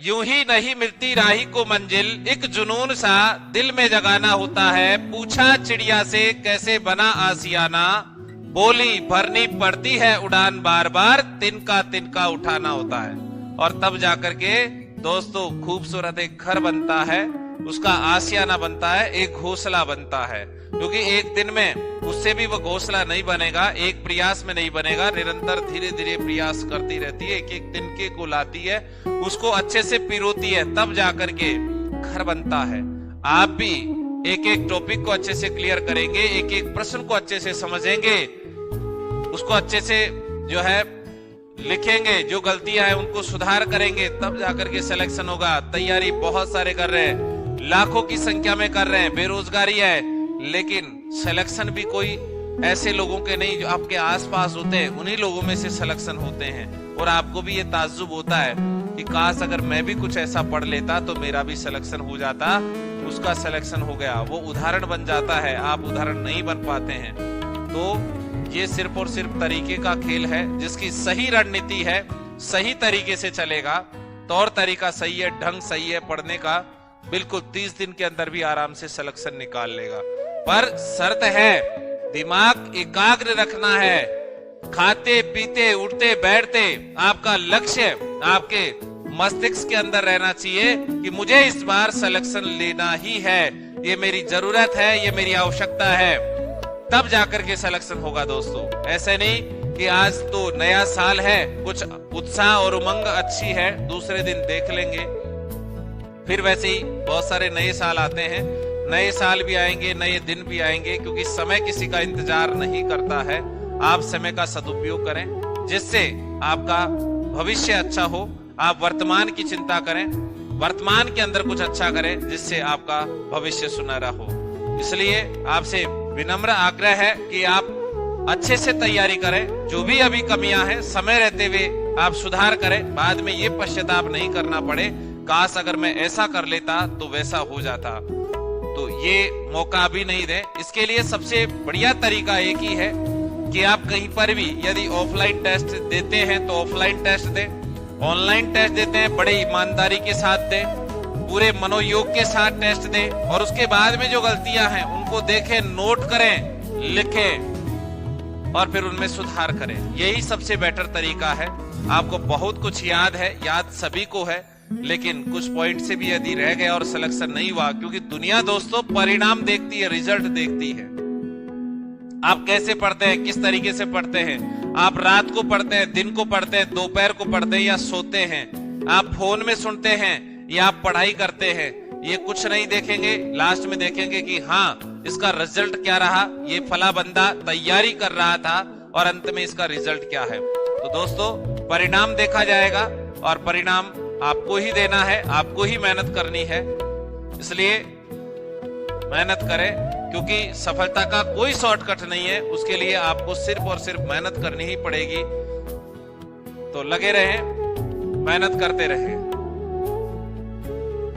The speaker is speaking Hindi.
यूं ही नहीं मिलती राही को मंजिल, एक जुनून सा दिल में जगाना होता है। पूछा चिड़िया से कैसे बना आसियाना, बोली भरनी पड़ती है उड़ान बार बार, तिनका तिनका उठाना होता है। और तब जाकर के दोस्तों खूबसूरत एक घर बनता है, उसका आसियाना बनता है, एक घोंसला बनता है। क्योंकि एक दिन में उससे भी वो घोंसला नहीं बनेगा, एक प्रयास में नहीं बनेगा, निरंतर धीरे धीरे प्रयास करती रहती है, एक एक तिनके को लाती है, उसको अच्छे से पिरोती है, तब जाकर के घर बनता है। आप भी एक एक टॉपिक को अच्छे से क्लियर करेंगे, एक एक प्रश्न को अच्छे से समझेंगे, उसको अच्छे से जो है लिखेंगे, जो गलतियां हैं उनको सुधार करेंगे, तब जाकर के सिलेक्शन होगा। तैयारी बहुत सारे कर रहे हैं, लाखों की संख्या में कर रहे हैं, बेरोजगारी है, लेकिन सिलेक्शन भी कोई ऐसे लोगों के नहीं जो आपके आसपास होते हैं, उन्हीं लोगों में से सिलेक्शन होते हैं। और आपको भी ये ताज्जुब होता है कि काश अगर मैं भी कुछ ऐसा पढ़ लेता तो मेरा भी सिलेक्शन हो जाता, उसका सिलेक्शन हो गया, वो उदाहरण बन जाता है, आप उदाहरण नहीं बन पाते हैं। तो ये सिर्फ और सिर्फ तरीके का खेल है, जिसकी सही रणनीति है, सही तरीके से चलेगा, तौर तरीका सही है, ढंग सही है पढ़ने का, बिल्कुल 30 दिन के अंदर भी आराम से सिलेक्शन निकाल लेगा। पर शर्त है दिमाग एकाग्र रखना है, खाते पीते उठते बैठते आपका लक्ष्य आपके मस्तिष्क के अंदर रहना चाहिए कि मुझे इस बार सिलेक्शन लेना ही है, ये मेरी जरूरत है, ये मेरी आवश्यकता है, तब जाकर के सिलेक्शन होगा दोस्तों। ऐसे नहीं कि आज तो नया साल है, कुछ उत्साह और उमंग अच्छी है, दूसरे दिन देख लेंगे, फिर वैसे ही बहुत सारे नए साल आते हैं, नए साल भी आएंगे, नए दिन भी आएंगे, क्योंकि समय किसी का इंतजार नहीं करता है। आप समय का सदुपयोग करें जिससे आपका भविष्य अच्छा हो, आप वर्तमान की चिंता करें, वर्तमान के अंदर कुछ अच्छा करें जिससे आपका भविष्य सुनहरा हो। इसलिए आपसे विनम्र आग्रह है कि आप अच्छे से तैयारी करें, जो भी अभी कमियां हैं समय रहते हुए आप सुधार करें, बाद में ये पश्चाताप नहीं करना पड़े काश अगर मैं ऐसा कर लेता तो वैसा हो जाता। तो ये मौका भी नहीं दे। इसके लिए सबसे बढ़िया तरीका एक ही है कि आप कहीं पर भी यदि ऑफलाइन टेस्ट देते हैं तो ऑफलाइन टेस्ट दें, ऑनलाइन टेस्ट देते हैं बड़े ईमानदारी के साथ दें, पूरे मनोयोग के साथ टेस्ट दें, और उसके बाद में जो गलतियां हैं उनको देखें, नोट करें, लिखें और फिर उनमें सुधार करें। यही सबसे बेटर तरीका है। आपको बहुत कुछ याद है, याद सभी को है, लेकिन कुछ पॉइंट से भी यदि रह गया और सिलेक्शन नहीं हुआ, क्योंकि दुनिया दोस्तों परिणाम देखती है, रिजल्ट देखती है। आप कैसे पढ़ते हैं, किस तरीके से पढ़ते हैं, आप रात को पढ़ते हैं, दिन को पढ़ते हैं, दोपहर को पढ़ते हैं या सोते हैं, आप फोन में सुनते हैं या आप पढ़ाई करते हैं, ये कुछ नहीं देखेंगे। लास्ट में देखेंगे कि हाँ इसका रिजल्ट क्या रहा, ये फला बंदा तैयारी कर रहा था और अंत में इसका रिजल्ट क्या है। तो दोस्तों परिणाम देखा जाएगा और परिणाम आपको ही देना है, आपको ही मेहनत करनी है। इसलिए मेहनत करें, क्योंकि सफलता का कोई शॉर्टकट नहीं है, उसके लिए आपको सिर्फ और सिर्फ मेहनत करनी ही पड़ेगी। तो लगे रहें, मेहनत करते रहें।